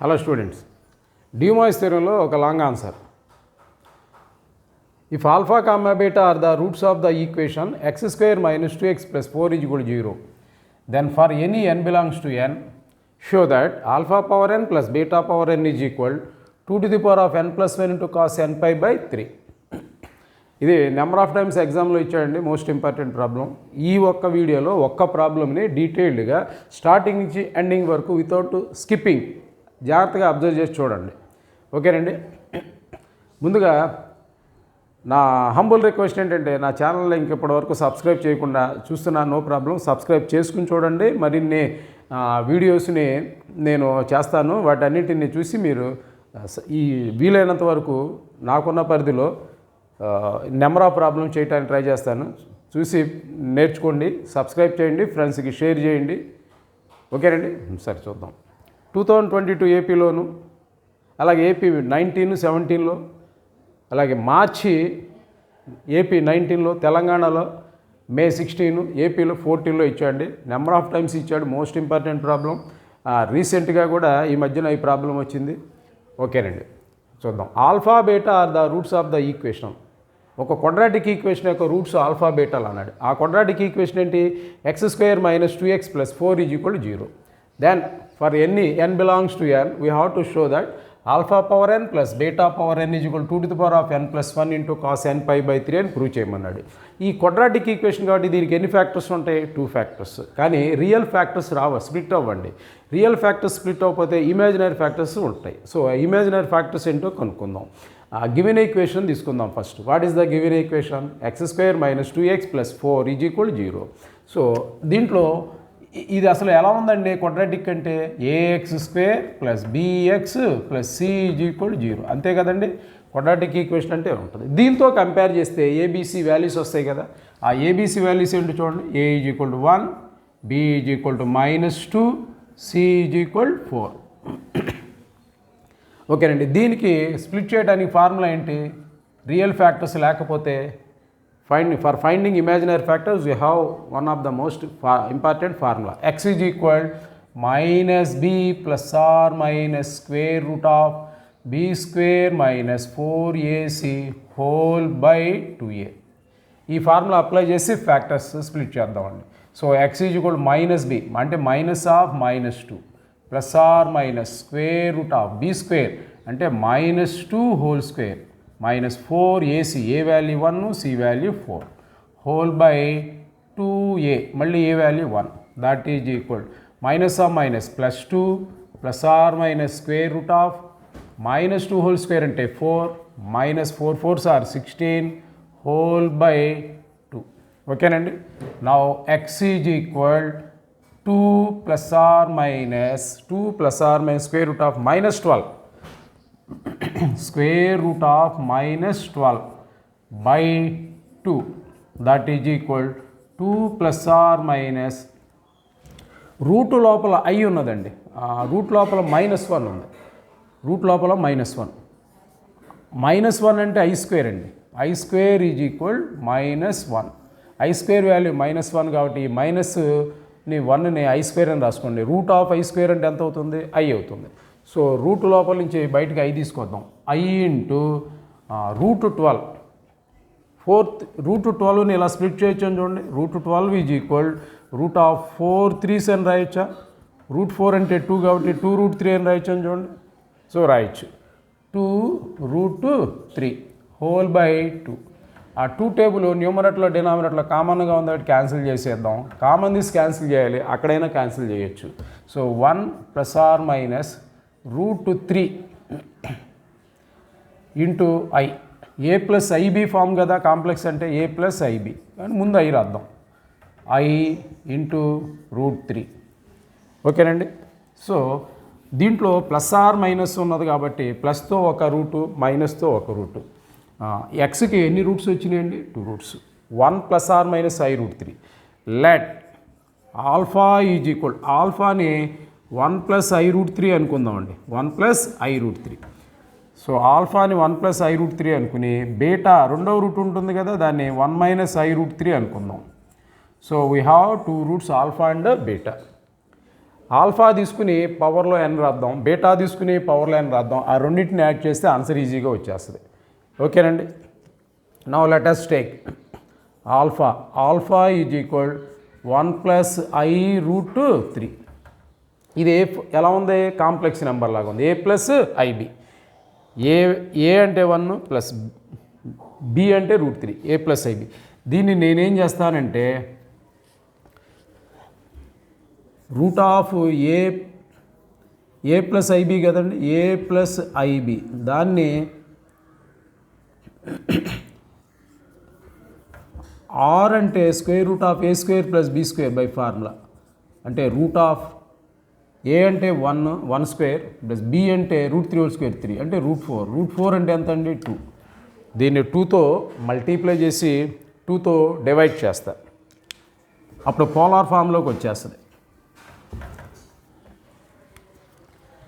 Hello students, Demoivers theorem lo oka long answer. If alpha comma beta are the roots of the equation x square minus 2x plus 4 is equal to 0, then for any n belongs to n, show that alpha power n plus beta power n is equal 2 to the power of n plus 1 into cos n pi by 3. ఇది number of times ఎగ్జామ్లో ఇచ్చాడండి, most important problem. ఈ ఒక్క వీడియోలో ఒక్క ప్రాబ్లమ్ని డీటెయిల్డ్గా starting నుంచి ఎండింగ్ వరకు వితౌట్ స్కిప్పింగ్ జాగ్రత్తగా అబ్జర్వ్ చేసి చూడండి. ఓకేనండి. ముందుగా నా హంబుల్ రిక్వెస్ట్ ఏంటంటే, నా ఛానల్లో ఇంకెప్పటివరకు సబ్స్క్రైబ్ చేయకుండా చూస్తున్నా, నో ప్రాబ్లం, సబ్స్క్రైబ్ చేసుకుని చూడండి. మరిన్ని వీడియోస్ని నేను చేస్తాను, వాటన్నిటిని చూసి మీరు ఈ వీలైనంత వరకు నాకున్న పరిధిలో నెంబర్ ఆఫ్ ప్రాబ్లమ్ చేయడానికి ట్రై చేస్తాను. చూసి నేర్చుకోండి, సబ్స్క్రైబ్ చేయండి, ఫ్రెండ్స్కి షేర్ చేయండి. ఓకేనండి. సరే చూద్దాం. 2022 ఏపీలోను, అలాగే ఏపీ 1917లో, అలాగే మార్చి ఏపీ 19లో, తెలంగాణలో మే 16, ఏపీలో 14లో ఇచ్చాడండి. నెంబర్ ఆఫ్ టైమ్స్ ఇచ్చాడు, మోస్ట్ ఇంపార్టెంట్ ప్రాబ్లం. రీసెంట్గా కూడా ఈ మధ్యన ఈ ప్రాబ్లం వచ్చింది. ఓకేనండి. చూద్దాం. Alpha beta are the roots of the equation. ఒక క్వాడ్రాటిక్ ఈక్వేషన్ యొక్క రూట్స్ ఆల్ఫా బీటాలు అన్నాడు. ఆ క్వాడ్రాటిక్ ఈక్వేషన్ ఏంటి? X square minus 2x plus 4 is equal to 0. Then for any n belongs to n, we have to show that alpha power n plus beta power n is equal 2 to the power of n plus 1 into cos n pi by 3 అని prove చేయమన్నాడు. ఈ quadratic equation కాబట్టి దీనికి ఎన్ని factors ఉంటాయి? 2 factors. కానీ real factors రావు, split అవ్వండి. రియల్ ఫ్యాక్టర్స్ స్ప్లిట్ అవ్వకపోతే ఇమాజినరీ ఫ్యాక్టర్స్ ఉంటాయి. సో ఇమాజినరీ ఫ్యాక్టర్స్ ఏంటో కనుక్కుందాం. గివెన్ ఈక్వేషన్ తీసుకుందాం first. What is the given equation? X square minus 2x plus 4 is equal 0. So దీంట్లో ఇది అసలు ఎలా ఉందండి? క్వాడ్రాటిక్ అంటే a x square plus b x plus c is equal 0, అంతే కదండి. క్వాడ్రాటిక్ ఈక్వేషన్ అంటే ఉంటుంది. దీంతో కంపేర్ చేస్తే ఏబీసీ వాల్యూస్ వస్తాయి కదా. ఆ ఏబీసీ వాల్యూస్ ఏంటో చూడండి. A is equal to 1, B is equal to -2, C is equal 4. ఓకేనండి. దీనికి స్ప్లిట్ చేయడానికి ఫార్ములా ఏంటి? రియల్ ఫ్యాక్టర్స్ లేకపోతే for finding imaginary factors we have one of the most important formula. X is equal -b plus or minus square root of b square minus 4ac whole by 2a. ఈ formula apply చేసి factors split చేద్దామండి. So X is equal -b అంటే minus of -2 plus or minus square root of b square అంటే -2 whole square minus 4ac, A value 1, C value 4, whole by 2a, మళ్ళీ A value 1, that is equal minus of minus plus 2 plus or minus square root of -2 whole square అంటే 4, minus 4 4s are 16 whole by 2. ఓకేనండి. Now x is equal 2 plus or minus square root of -12 square root of -12 by 2, that is equal 2 plus or minus route లోపల I ఉన్నదండి. Route లోపల -1 ఉంది. Route లోపల -1 అంటే I square అండి. I square is equal -1. I square value -1 కాబట్టి ఈ మైనస్ని 1ని ఐ స్క్వేర్ అని రాసుకోండి. రూట్ ఆఫ్ ఐ స్క్వేర్ అంటే ఎంత అవుతుంది? ఐ అవుతుంది. సో రూట్ లోపల నుంచి బయటకి ఐ తీసుకొద్దాం. I into root 12. రూట్ 12ని ఇలా స్ప్లిట్ చేయొచ్చు అని చూడండి. Root 12 is equal root of 4 3s అని రాయొచ్చా? రూట్ 4 అంటే 2 కాబట్టి 2 రూట్ 3 అని రాయొచ్చు అని చూడండి. సో రాయొచ్చు 2 రూట్ 3 హోల్ బై 2. ఆ 2 టేబుల్ న్యూమరేటర్లో డినామినేటర్లో కామన్గా ఉంది కాబట్టి క్యాన్సిల్ చేసేద్దాం. కామన్ తీసి క్యాన్సిల్ చేయాలి, అక్కడైనా క్యాన్సిల్ చేయొచ్చు. So 1 plus or minus root 3 into i. A plus i b form కదా, కాంప్లెక్స్ అంటే ఏ ప్లస్ ఐబి, కానీ ముందు ఐ రాద్దాం. I into root 3. ఓకేనండి. సో దీంట్లో ప్లస్ ఆర్ మైనస్ ఉన్నది కాబట్టి ప్లస్తో ఒక రూటు, మైనస్తో ఒక రూటు. ఎక్స్కి ఎన్ని రూట్స్ వచ్చినాయండి? 2 roots. 1 plus or minus i root 3. Let alpha is equal, ఆల్ఫాని 1 ప్లస్ ఐ రూట్ 3 అనుకుందామండి. 1 ప్లస్ ఐ రూట్ 3. సో ఆల్ఫాని 1 ప్లస్ ఐ రూట్ 3 అనుకుని బీటా రెండవ రూట్ ఉంటుంది కదా, దాన్ని 1 మైనస్ ఐ రూట్ 3 అనుకుందాం. So we have 2 roots alpha and beta. Alpha తీసుకుని పవర్లో n రాద్దాం, బీటా తీసుకుని పవర్లో n రాద్దాం. ఆ రెండింటిని యాడ్ చేస్తే ఆన్సర్ ఈజీగా వచ్చేస్తుంది. ఓకేనండి. Now let us take alpha. Alpha is equal 1 plus i root 3. ఇది ఎలా ఉంది? కాంప్లెక్స్ నెంబర్ లాగా ఉంది. ఏ ప్లస్ ఐబి. ఏ అంటే 1 ప్లస్ బి అంటే రూట్ 3, ఏ ప్లస్ ఐబి. దీన్ని నేనేం చేస్తానంటే root of a plus i b కదండి, ఏ ప్లస్ ఐబి. దాన్ని ఆర్ అంటే square root of a square plus b square by formula. అంటే రూట్ ఆఫ్ ఏ అంటే 1 స్క్వేర్ ప్లస్ బి అంటే రూట్ 3 హోల్ స్క్వేర్ 3 అంటే రూట్ 4. రూట్ 4 అంటే ఎంత అండి? 2. దీన్ని 2తో మల్టీప్లై చేసి 2తో డివైడ్ చేస్తా. అప్పుడు పోలార్ ఫామ్లోకి వచ్చేస్తుంది.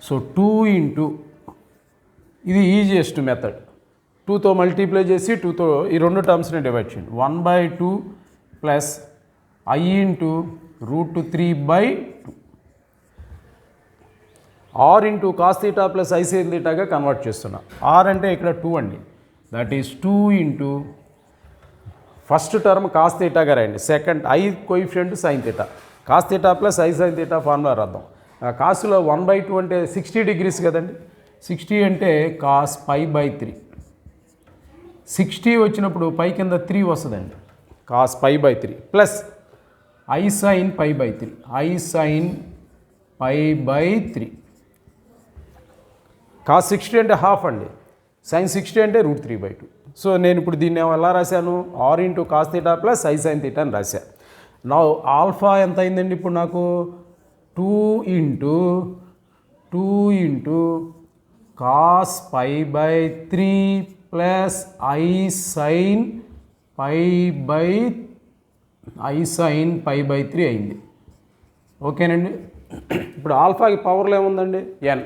సో 2 ఇంటూ, ఇది ఈజియెస్ట్ మెథడ్, 2తో మల్టీప్లై చేసి 2తో ఈ రెండు టర్మ్స్ని డివైడ్ చేయండి. 1/2 plus i into root 3/2 R into cos theta plus i sine థీటాగా కన్వర్ట్ చేస్తున్నా. ఆర్ అంటే ఇక్కడ 2 అండి. That is 2 into first term cos థీటాగా రాయండి, second i coefficient sine theta. Cos theta plus i sine theta formula రాద్దాం. కాసులో 1/2 అంటే 60 డిగ్రీస్ కదండి. 60 అంటే కాస్ π/3. 60 వచ్చినప్పుడు పై కింద 3 వస్తుందండి, cos π/3 plus i sine π/3, i sine π/3. Cos 60 అంటే హాఫ్ అండి, సైన్ 60 అంటే రూట్ 3/2. సో నేను ఇప్పుడు దీన్ని ఎలా రాశాను? R into cos theta plus i sine theta అని రాశాను. నా ఆల్ఫా ఎంత అయిందండి ఇప్పుడు నాకు? 2 into cos π/3 plus i sine π/3 అయింది. ఓకేనండి. ఇప్పుడు ఆల్ఫాకి పవర్లో ఏముందండి? n.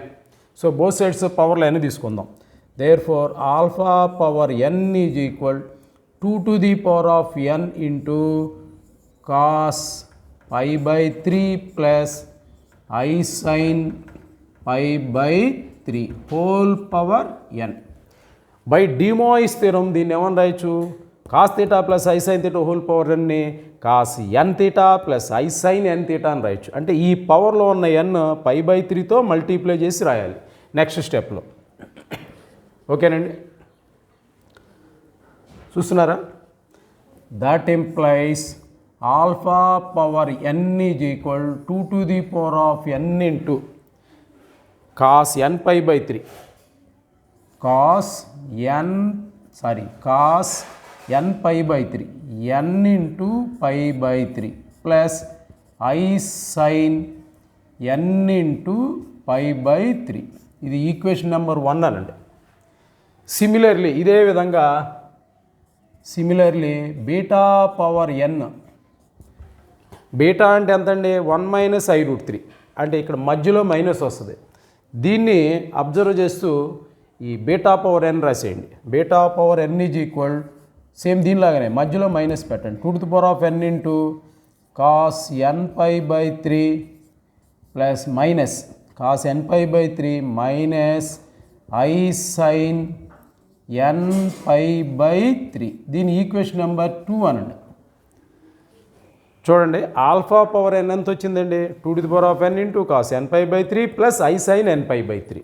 సో బోత్ సైడ్స్ పవర్లో n తీసుకుందాం. Therefore alpha power n is equal 2 to the power of n into cos π/3 plus i sine π/3 whole power n. By De Moivre's theorem దీన్ని ఏమని రాయొచ్చు? Cos theta plus i sine theta whole power ఎన్ని cos n theta plus i sine n theta అని రాయొచ్చు. అంటే ఈ పవర్లో ఉన్న ఎన్ π/3తో మల్టీప్లై చేసి రాయాలి నెక్స్ట్ స్టెప్లో. ఓకేనండి, చూస్తున్నారా? That implies alpha power n is equal 2 to the power of n into cos n π/3 cos n π/3 n into π/3 plus i sine n into π/3. ఇది ఈక్వేషన్ నెంబర్ 1 అనండి. సిమిలర్లీ ఇదే విధంగా బీటా పవర్ n, బీటా అంటే ఎంతండి? 1 minus i root 3 అంటే ఇక్కడ మధ్యలో minus వస్తుంది. దీన్ని అబ్జర్వ్ చేస్తూ ఈ బీటా పవర్ n రాసేయండి. Beta power n is equal same దీనిలాగానే మధ్యలో మైనస్ పెట్టండి. 2 to the power of n into cos n π/3 plus minus cos n π/3 minus i sine n π/3. దీని ఈక్వేషన్ నెంబర్ 2 అనండి. చూడండి, ఆల్ఫా పవర్ n ఎంత వచ్చిందండి? 2 to the power of n into cos n π/3 plus i sine n π/3.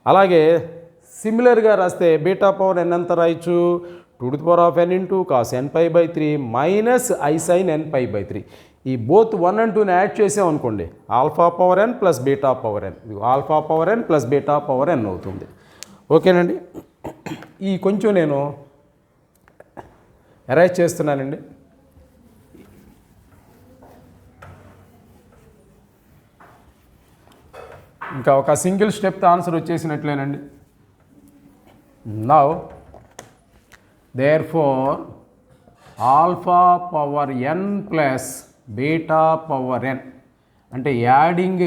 అలాగే సిమిలర్గా రాస్తే beta power n ఎంత రాయొచ్చు? 2 to the power of n into cos n π/3 minus i sine n π/3. ఈ బోత్ 1 and 2ని add చేసామనుకోండి, alpha power n plus beta power n, alpha power n plus beta power n అవుతుంది. ఓకేనండి, ఈ కొంచెం నేను అరేంజ్ చేస్తున్నానండి. ఇంకా ఒక సింగిల్ స్టెప్తో ఆన్సర్ వచ్చేసినట్లేనండి. Now therefore alpha power n plus beta power n అంటే యాడింగ్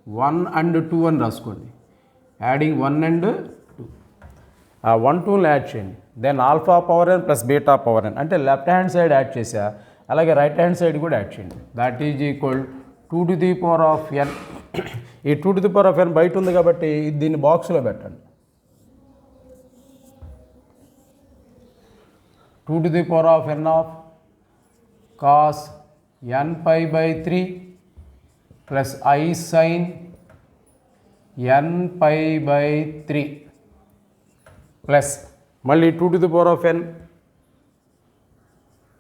1 and 2 అని రాసుకోండి. యాడింగ్ 1 and 2, ఆ 1, 2ని యాడ్ చేయండి. Then alpha power n plus beta power n అంటే లెఫ్ట్ హ్యాండ్ సైడ్ యాడ్ చేసా, అలాగే రైట్ హ్యాండ్ సైడ్ కూడా యాడ్ చేయండి. That is equal 2 to the power of n. ఈ 2 to the power of n బయట ఉంది కాబట్టి దీన్ని బాక్స్లో పెట్టండి. 2 to the power of n of cos n pi by 3 plus I sin n pi by 3 plus మళ్ళీ 2 to the power of n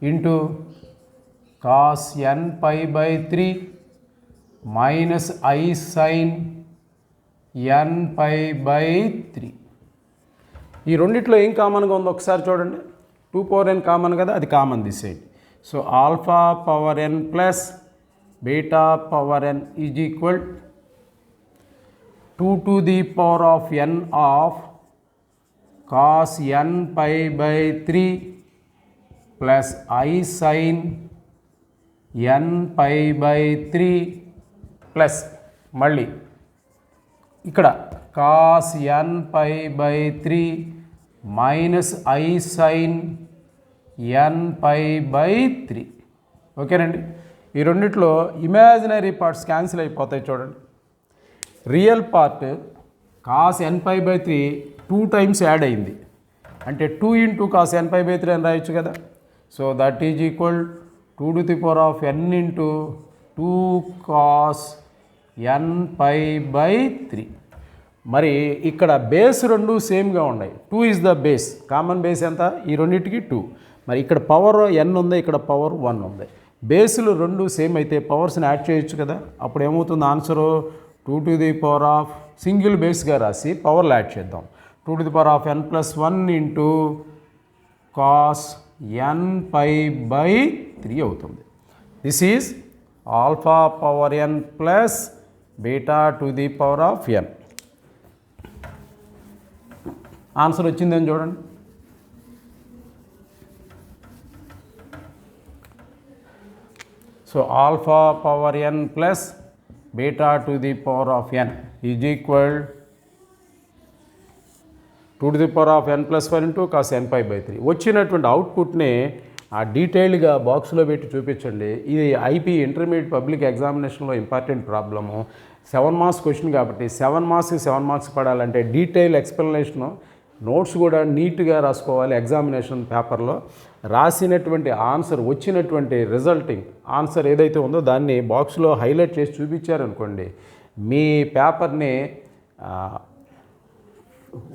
into cos n pi by 3 minus I sin n pi by 3. ఈ రెండిట్లో ఏం కామన్గా ఉందో ఒకసారి చూడండి. 2 power n common కదా, అది కామన్ తీసేయండి. So alpha power n plus beta power n is equal 2 to the power of n of cos n pi by 3 plus I sin n pi by 3 plus మళ్ళీ ఇక్కడ cos n pi by 3 minus I sin n pi by 3. ఓకేనండి. ఈ రెండిట్లో imaginary parts cancel అయిపోతాయి చూడండి. Real part cos n pi by 3 2 times add అయింది, అంటే 2 into cos n pi by 3 అని రాయొచ్చు కదా. So that is equal 2 to the power of n into 2 cos n pi by 3. మరి ఇక్కడ బేస్ రెండు సేమ్గా ఉన్నాయి. 2 is the base, common base ఎంత? ఈ రెండింటికి 2. మరి ఇక్కడ పవర్ n ఉంది, ఇక్కడ పవర్ 1 ఉంది. బేస్లు రెండు సేమ్ అయితే పవర్స్ని యాడ్ చేయొచ్చు కదా. అప్పుడు ఏమవుతుంది answer? 2 to the power of single బేస్గా రాసి పవర్లు యాడ్ చేద్దాం. 2 to the power of n plus 1 into cos n pi by 3 అవుతుంది. This is alpha power n plus beta to the power of n. Answer వచ్చిందని చూడండి. So alpha power n plus beta to the power of n is equal 2 to the power of n plus 1 into cos n pi by 3. వచ్చినటువంటి అవుట్పుట్ని ఆ డీటెయిల్డ్గా బాక్స్లో పెట్టి చూపించండి. ఇది IP intermediate public ఎగ్జామినేషన్లో ఇంపార్టెంట్ ప్రాబ్లము. 7 మార్క్స్ క్వశ్చన్ కాబట్టి 7 marks పడాలంటే డీటెయిల్ ఎక్స్ప్లెనేషను, నోట్స్ కూడా నీట్గా రాసుకోవాలి. ఎగ్జామినేషన్ పేపర్లో రాసినటువంటి ఆన్సర్, వచ్చినటువంటి రిజల్టింగ్ ఆన్సర్ ఏదైతే ఉందో దాన్ని బాక్స్లో హైలైట్ చేసి చూపించారనుకోండి, మీ పేపర్ని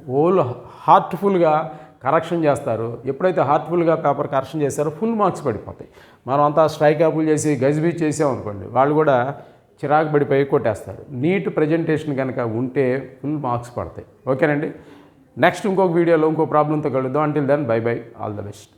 హోల్ హార్ట్ఫుల్గా కరెక్షన్ చేస్తారు. ఎప్పుడైతే హార్ట్ఫుల్గా పేపర్ కరెక్షన్ చేస్తారో ఫుల్ మార్క్స్ పడిపోతాయి. మనం అంతా స్ట్రైక్ అప్లు చేసి గజిబిజి చేసామనుకోండి, వాళ్ళు కూడా చిరాకు పడిపోయి కొట్టేస్తారు. నీట్ ప్రజెంటేషన్ కనుక ఉంటే ఫుల్ మార్క్స్ పడతాయి. ఓకేనండి. నెక్స్ట్ ఇంకొక వీడియోలో ఇంకో ప్రాబ్లంతో కలుద్దాం. Until then bye bye, all the best.